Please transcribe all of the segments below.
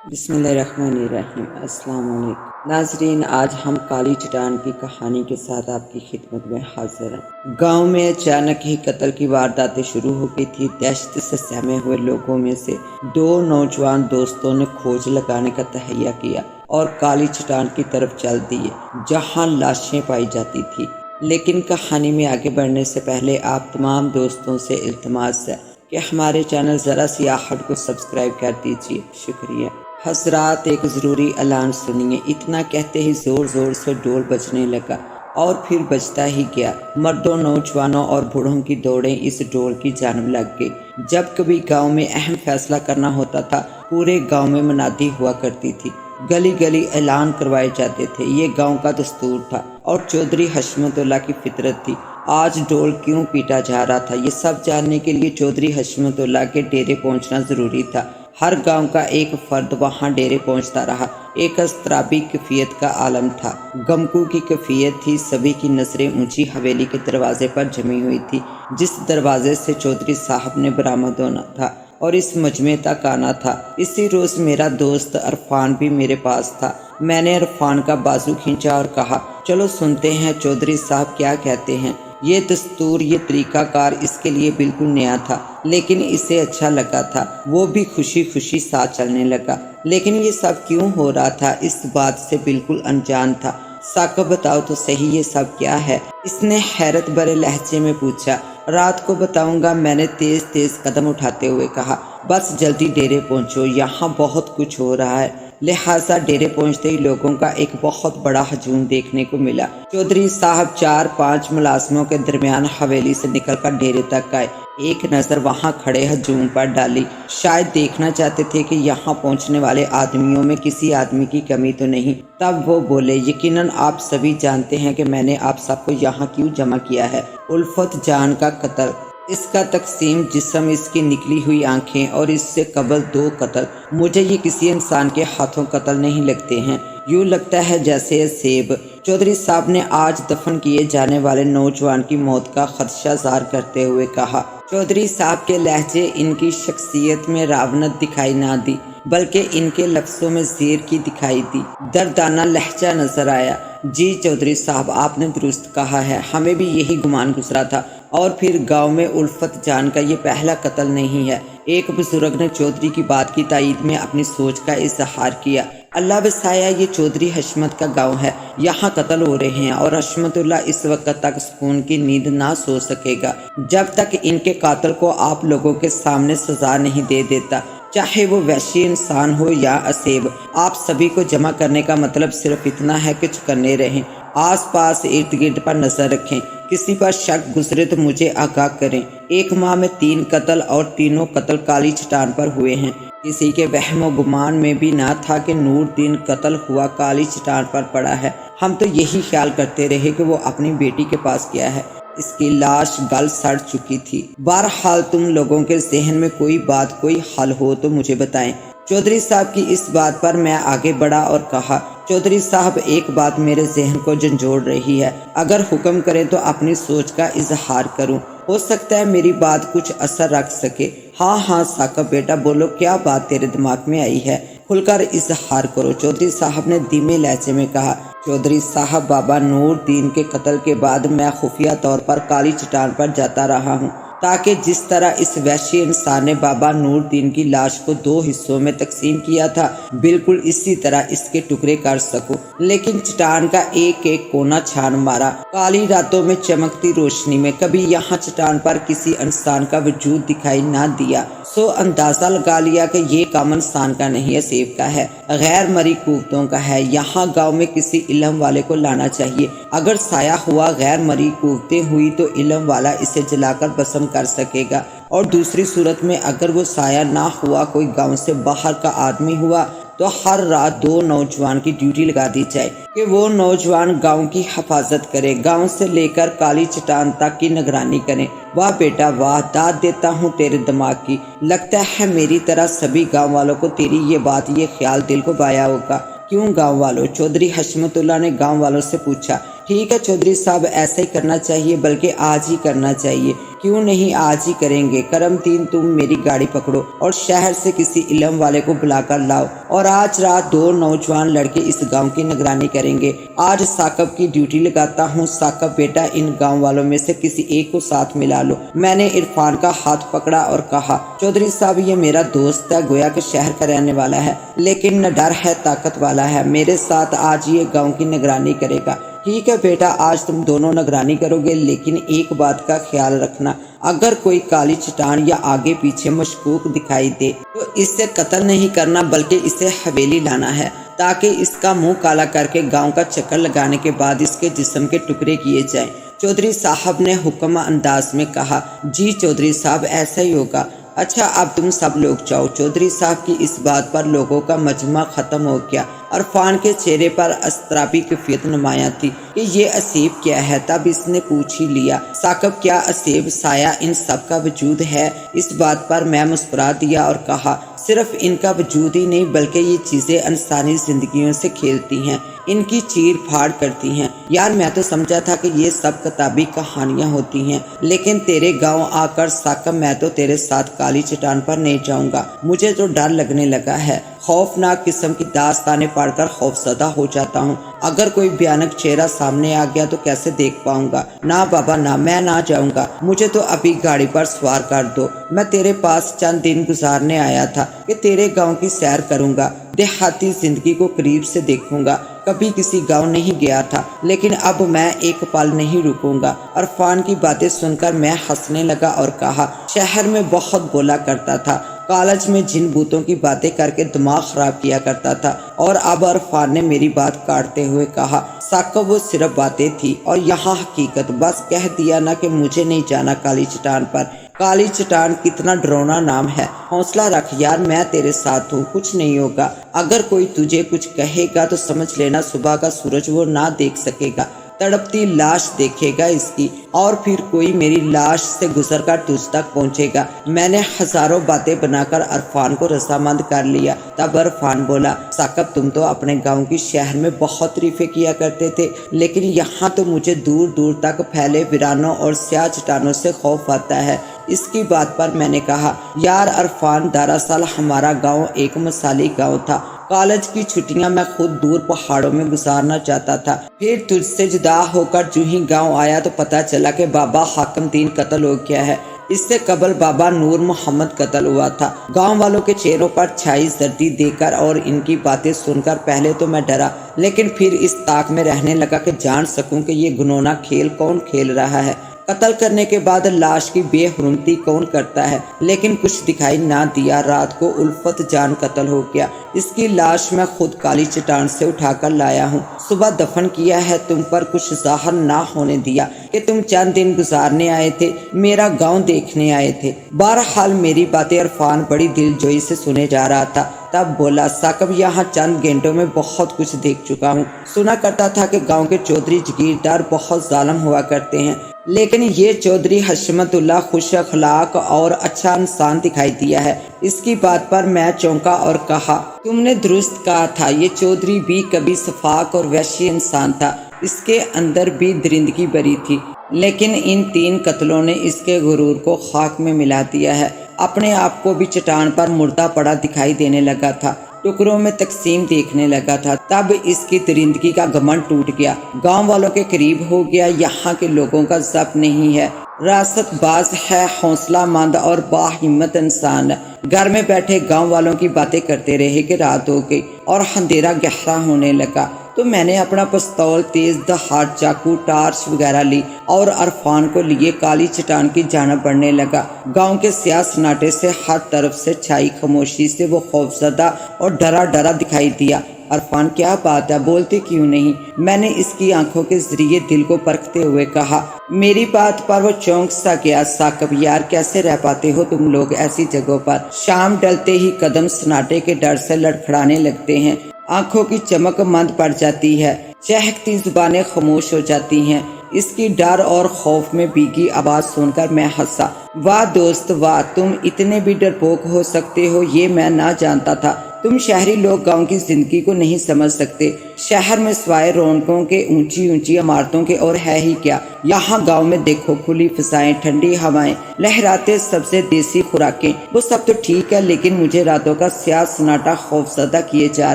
بسم اللہ الرحمن الرحیم۔ السلام علیکم ناظرین، آج ہم کالی چٹان کی کہانی کے ساتھ آپ کی خدمت میں حاضر ہیں۔ گاؤں میں اچانک ہی قتل کی وارداتیں شروع ہو گئی تھی۔ دہشت سے سہمے ہوئے لوگوں میں سے دو نوجوان دوستوں نے کھوج لگانے کا تہیہ کیا اور کالی چٹان کی طرف چل دیے جہاں لاشیں پائی جاتی تھی۔ لیکن کہانی میں آگے بڑھنے سے پہلے آپ تمام دوستوں سے التماس ہے کہ ہمارے چینل ذرا سی آہٹ کو سبسکرائب کر دیجیے، شکریہ۔ حضرات، ایک ضروری اعلان سنیے۔ اتنا کہتے ہی زور زور سے ڈول بجنے لگا اور پھر بجتا ہی گیا۔ مردوں، نوجوانوں اور بوڑھوں کی دوڑیں اس ڈول کی جانب لگ گئی۔ جب کبھی گاؤں میں اہم فیصلہ کرنا ہوتا تھا، پورے گاؤں میں منادی ہوا کرتی تھی، گلی گلی اعلان کروائے جاتے تھے۔ یہ گاؤں کا دستور تھا اور چودھری حشمت اللہ کی فطرت تھی۔ آج ڈول کیوں پیٹا جا رہا تھا، یہ سب جاننے کے لیے چودھری حشمت اللہ کے ڈیرے پہنچنا ضروری تھا۔ ہر گاؤں کا ایک فرد وہاں ڈیرے پہنچتا رہا۔ ایک اضطرابی کیفیت کا عالم تھا، غمگو کی کیفیت تھی۔ سبھی کی نظریں اونچی حویلی کے دروازے پر جمی ہوئی تھی، جس دروازے سے چودھری صاحب نے برآمد ہونا تھا اور اس مجمع تک آنا تھا۔ اسی روز میرا دوست عرفان بھی میرے پاس تھا۔ میں نے عرفان کا بازو کھینچا اور کہا، چلو سنتے ہیں چودھری صاحب کیا کہتے ہیں۔ یہ دستور، یہ طریقہ کار اس کے لیے بالکل نیا تھا، لیکن اسے اچھا لگا تھا۔ وہ بھی خوشی خوشی ساتھ چلنے لگا۔ لیکن یہ سب کیوں ہو رہا تھا، اس بات سے بالکل انجان تھا۔ ساقہ بتاؤ تو صحیح، یہ سب کیا ہے؟ اس نے حیرت بھرے لہجے میں پوچھا۔ رات کو بتاؤں گا، میں نے تیز تیز قدم اٹھاتے ہوئے کہا۔ بس جلدی ڈیرے پہنچو، یہاں بہت کچھ ہو رہا ہے۔ لہٰذا ڈیرے پہنچتے ہی لوگوں کا ایک بہت بڑا ہجوم دیکھنے کو ملا۔ چودھری صاحب 4-5 ملازموں کے درمیان حویلی سے نکل کر ڈیرے تک آئے۔ ایک نظر وہاں کھڑے ہجوم پر ڈالی۔ شاید دیکھنا چاہتے تھے کہ یہاں پہنچنے والے آدمیوں میں کسی آدمی کی کمی تو نہیں۔ تب وہ بولے، یقیناً آپ سبھی جانتے ہیں کہ میں نے آپ سب کو یہاں کیوں جمع کیا ہے۔ الفت جان کا قتل، اس کا تقسیم جسم، اس کی نکلی ہوئی آنکھیں اور اس سے قبل 2 قتل۔ مجھے یہ کسی انسان کے ہاتھوں قتل نہیں لگتے ہیں، یوں لگتا ہے جیسے سیب۔ چودھری صاحب نے آج دفن کیے جانے والے نوجوان کی موت کا خدشہ ظاہر کرتے ہوئے کہا۔ چودھری صاحب کے لہجے ان کی شخصیت میں راونت دکھائی نہ دی، بلکہ ان کے لفظوں میں زیر کی دکھائی دی۔ دردانہ لہجہ نظر آیا۔ جی چودھری صاحب، آپ نے درست کہا ہے، ہمیں بھی یہی گمان گزرا تھا۔ اور پھر گاؤں میں الفت جان کا یہ پہلا قتل نہیں ہے۔ ایک بزرگ نے چودھری کی بات کی تائید میں اپنی سوچ کا اظہار کیا۔ اللہ بسایا، یہ چودھری حشمت کا گاؤں ہے، یہاں قتل ہو رہے ہیں اور حشمت اللہ اس وقت تک سکون کی نیند نہ سو سکے گا جب تک ان کے قاتل کو آپ لوگوں کے سامنے سزا نہیں دے دیتا، چاہے وہ وحشی انسان ہو یا اسیب۔ آپ سبھی کو جمع کرنے کا مطلب صرف اتنا ہے کہ چکنے رہیں، آس پاس ارد گرد پر نظر رکھیں، کسی پر شک گزرے تو مجھے آگاہ کریں۔ 1 ماہ میں 3 قتل اور تینوں قتل کالی چٹان پر ہوئے ہیں۔ کسی کے وہم و گمان میں بھی نہ تھا کہ نور دین قتل ہوا کالی چٹان پر پڑا ہے۔ ہم تو یہی خیال کرتے رہے کہ وہ اپنی بیٹی کے پاس گیا ہے، اس کی لاش گل سڑ چکی تھی۔ بہرحال تم لوگوں کے ذہن میں کوئی بات، کوئی حل ہو تو مجھے بتائیں۔ چودھری صاحب کی اس بات پر میں آگے بڑھا اور کہا، چودھری صاحب، ایک بات میرے ذہن کو جھنجھوڑ رہی ہے، اگر حکم کریں تو اپنی سوچ کا اظہار کروں، ہو سکتا ہے میری بات کچھ اثر رکھ سکے۔ ہاں ہاں ثاقب بیٹا، بولو، کیا بات تیرے دماغ میں آئی ہے، کھل کر اظہار کرو، چودھری صاحب نے دھیمے لہجے میں کہا۔ چودھری صاحب، بابا نور دین کے قتل کے بعد میں خفیہ طور پر کالی چٹان پر جاتا رہا ہوں، تاکہ جس طرح اس وحشی انسان نے بابا نور دین کی لاش کو 2 حصوں میں تقسیم کیا تھا، بالکل اسی طرح اس کے ٹکڑے کر سکوں۔ لیکن چٹان کا ایک ایک کونا چھان مارا، کالی راتوں میں چمکتی روشنی میں کبھی یہاں چٹان پر کسی انسان کا وجود دکھائی نہ دیا، سو اندازہ لگا لیا کہ یہ کام انسان کا نہیں، اسیب کا ہے، غیر مری قوتوں کا ہے۔ یہاں گاؤں میں کسی علم والے کو لانا چاہیے، اگر سایہ ہوا غیر مری قوتیں ہوئی تو علم والا اسے جلا کر بسم کر سکے گا، اور دوسری صورت میں اگر وہ سایہ نہ ہوا، کوئی گاؤں سے باہر کا آدمی ہوا، تو ہر رات 2 نوجوان کی ڈیوٹی لگا دی جائے کہ وہ نوجوان گاؤں کی حفاظت کرے، گاؤں سے لے کر کالی چٹان تک کی نگرانی کریں۔ واہ بیٹا واہ، داد دیتا ہوں تیرے دماغ کی، لگتا ہے میری طرح سبھی گاؤں والوں کو تیری یہ بات، یہ خیال دل کو بایا ہوگا۔ کیوں گاؤں والوں؟ چودھری حشمت اللہ نے گاؤں والوں سے پوچھا۔ ٹھیک ہے چودھری صاحب، ایسا ہی کرنا چاہیے، بلکہ آج ہی کرنا چاہیے۔ کیوں نہیں آج ہی کریں گے؟ کرم تین تم میری گاڑی پکڑو اور شہر سے کسی علم والے کو بلا کر لاؤ، اور آج رات 2 نوجوان لڑکے اس گاؤں کی نگرانی کریں گے۔ آج ثاقب کی ڈیوٹی لگاتا ہوں۔ ثاقب بیٹا، ان گاؤں والوں میں سے کسی ایک کو ساتھ ملا لو۔ میں نے عرفان کا ہاتھ پکڑا اور کہا، چودھری صاحب یہ میرا دوست ہے، گویا کہ شہر کا رہنے والا ہے، لیکن نہ ڈر ہے طاقت والا ہے۔ میرے ساتھ آج یہ گاؤں کی نگرانی کرے گا۔ ٹھیک ہے بیٹا، آج تم دونوں نگرانی کرو گے، لیکن ایک بات کا خیال رکھنا، اگر کوئی کالی چٹان یا آگے پیچھے مشکوک دکھائی دے تو اسے قتل نہیں کرنا، بلکہ اسے حویلی لانا ہے، تاکہ اس کا منہ کالا کر کے گاؤں کا چکر لگانے کے بعد اس کے جسم کے ٹکڑے کیے جائیں۔ چودھری صاحب نے حکم انداز میں کہا۔ جی چودھری صاحب، ایسا ہی ہوگا۔ اچھا اب تم سب لوگ جاؤ۔ چودھری صاحب کی اس بات پر لوگوں کا مجمع ختم ہو گیا۔ عرفان کے چہرے پر اضطرابی کیفیت نمایاں تھی کہ یہ اسیب کیا ہے۔ تب اس نے پوچھ ہی لیا، ثاقب کیا اسیب سایہ ان سب کا وجود ہے؟ اس بات پر میں مسکرا دیا اور کہا، صرف ان کا وجود ہی نہیں بلکہ یہ چیزیں انسانی زندگیوں سے کھیلتی ہیں، ان کی چیر پھاڑ کرتی ہیں۔ یار میں تو سمجھا تھا کہ یہ سب کتابی کہانیاں ہوتی ہیں، لیکن تیرے گاؤں آ کر ثاقب میں تو تیرے ساتھ کالی چٹان پر نہیں جاؤں گا۔ مجھے تو ڈر لگنے لگا ہے، خوفناک قسم کی داستانیں پڑھ کر خوفزدہ ہو جاتا ہوں۔ اگر کوئی بھیانک چہرہ سامنے آ گیا تو کیسے دیکھ پاؤں گا؟ نہ بابا نہ، میں نہ جاؤں گا، مجھے تو ابھی گاڑی پر سوار کر دو۔ میں تیرے پاس چند دن گزارنے آیا تھا کہ تیرے گاؤں کی سیر کروں گا، دیہاتی زندگی کو قریب سے دیکھوں گا۔ کبھی کسی گاؤں نہیں گیا تھا، لیکن اب میں ایک پل نہیں رکوں گا۔ عرفان کی باتیں سن کر میں ہنسنے لگا اور کہا، شہر میں بہت بولا کرتا تھا، کالج میں جن بوتوں کی باتیں کر کے دماغ خراب کیا کرتا تھا، اور اب عرفان نے میری بات کاٹتے ہوئے کہا، ثاقب وہ صرف باتیں تھی اور یہاں حقیقت، بس کہہ دیا نا کہ مجھے نہیں جانا کالی چٹان پر۔ کالی چٹان کتنا ڈرونا نام ہے، حوصلہ رکھ یار، میں تیرے ساتھ ہوں، کچھ نہیں ہوگا۔ اگر کوئی تجھے کچھ کہے گا تو سمجھ لینا صبح کا سورج وہ نہ دیکھ سکے گا، تڑپتی لاش دیکھے گا اس کی، اور پھر کوئی میری لاش سے گزر کر تجھ تک پہنچے گا۔ میں نے ہزاروں باتیں بنا کر عرفان کو رضامند کر لیا۔ تب عرفان بولا، ثاقب تم تو اپنے گاؤں کی شہر میں بہت تعریفیں کیا کرتے تھے، لیکن یہاں تو مجھے دور دور تک پھیلے ویرانوں اور سیاہ چٹانوں سے خوف آتا ہے۔ اس کی بات پر میں نے کہا، یار عرفان، دراصل ہمارا گاؤں ایک مثالی گاؤں تھا۔ کالج کی چھٹیاں میں خود دور پہاڑوں میں گزارنا چاہتا تھا، پھر تجھ سے جدا ہو کر جو ہی گاؤں آیا تو پتہ چلا کہ بابا حاکم دین قتل ہو گیا ہے۔ اس سے قبل بابا نور محمد قتل ہوا تھا۔ گاؤں والوں کے چہروں پر چھائی زردی دیکھ کر اور ان کی باتیں سن کر پہلے تو میں ڈرا، لیکن پھر اس طاق میں رہنے لگا کہ جان سکوں کہ یہ گھنونا کھیل کون کھیل رہا ہے۔ قتل کرنے کے بعد لاش کی بے حرمتی کون کرتا ہے؟ لیکن کچھ دکھائی نہ دیا۔ رات کو الفت جان قتل ہو گیا۔ اس کی لاش میں خود کالی چٹان سے اٹھا کر لایا ہوں، صبح دفن کیا ہے۔ تم پر کچھ ظاہر نہ ہونے دیا کہ تم چند دن گزارنے آئے تھے، میرا گاؤں دیکھنے آئے تھے۔ بہرحال میری باتیں عرفان بڑی دلجوئی سے سنے جا رہا تھا۔ تب بولا، ثاقب یہاں چند گھنٹوں میں بہت کچھ دیکھ چکا ہوں۔ سنا کرتا تھا کہ گاؤں کے چودھری جگیردار بہت ظالم ہوا کرتے ہیں، لیکن یہ چودھری حشمت اللہ خوش اخلاق اور اچھا انسان دکھائی دیا ہے۔ اس کی بات پر میں چونکا اور کہا، تم نے درست کہا تھا، یہ چودھری بھی کبھی صفاق اور وحشی انسان تھا، اس کے اندر بھی درندگی بری تھی، لیکن ان 3 قتلوں نے اس کے غرور کو خاک میں ملا دیا ہے۔ اپنے آپ کو بھی چٹان پر مردہ پڑا دکھائی دینے لگا تھا، ٹکڑوں میں تقسیم دیکھنے لگا تھا۔ تب اس کی درندگی کا گھمنڈ ٹوٹ گیا، گاؤں والوں کے قریب ہو گیا۔ یہاں کے لوگوں کا ضبط نہیں ہے، راست باز ہے، حوصلہ مند اور باہمت انسان ہے۔ گھر میں بیٹھے گاؤں والوں کی باتیں کرتے رہے کہ رات ہو گئی اور اندھیرا گہرا ہونے لگا، تو میں نے اپنا پستول، تیز دھار چاقو، ٹارچ وغیرہ لی اور عرفان کو لیے کالی چٹان کی جانب بڑھنے لگا۔ گاؤں کے سیاہ سناٹے سے ہر طرف سے چھائی خاموشی سے وہ خوفزدہ اور ڈرا ڈرا دکھائی دیا۔ عرفان کیا بات ہے، بولتے کیوں نہیں؟ میں نے اس کی آنکھوں کے ذریعے دل کو پرکھتے ہوئے کہا۔ میری بات پر وہ چونک سا گیا۔ ثاقب یار، کیسے رہ پاتے ہو تم لوگ ایسی جگہوں پر؟ شام ڈلتے ہی قدم سناٹے کے ڈر سے لڑکھڑانے لگتے ہیں، آنکھوں کی چمک مند پڑ جاتی ہے، چہکتی زبانیں خاموش ہو جاتی ہیں۔ اس کی ڈر اور خوف میں بھیگی آواز سن کر میں ہنسا۔ واہ دوست واہ، تم اتنے بھی ڈرپوک ہو سکتے ہو، یہ میں نہ جانتا تھا۔ تم شہری لوگ گاؤں کی زندگی کو نہیں سمجھ سکتے۔ شہر میں سوائے رونقوں کے اونچی اونچی عمارتوں کے اور ہے ہی کیا۔ یہاں گاؤں میں دیکھو کھلی فضائیں، ٹھنڈی ہوائیں، لہراتے سبزے، دیسی خوراکیں، وہ سب تو ٹھیک ہے، لیکن مجھے راتوں کا سیاہ سناٹا خوفزدہ کیے جا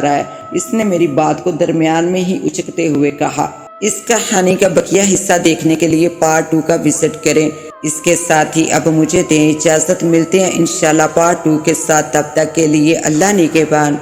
رہا ہے۔ اس نے میری بات کو درمیان میں ہی اچکتے ہوئے کہا۔ اس کہانی کا بقیہ حصہ دیکھنے کے لیے پارٹ 2 کا وزٹ کریں۔ اس کے ساتھ ہی اب مجھے دیں اجازت، ملتے ہیں انشاءاللہ پارٹ 2 کے ساتھ، تب تک کے لیے اللہ نگہبان۔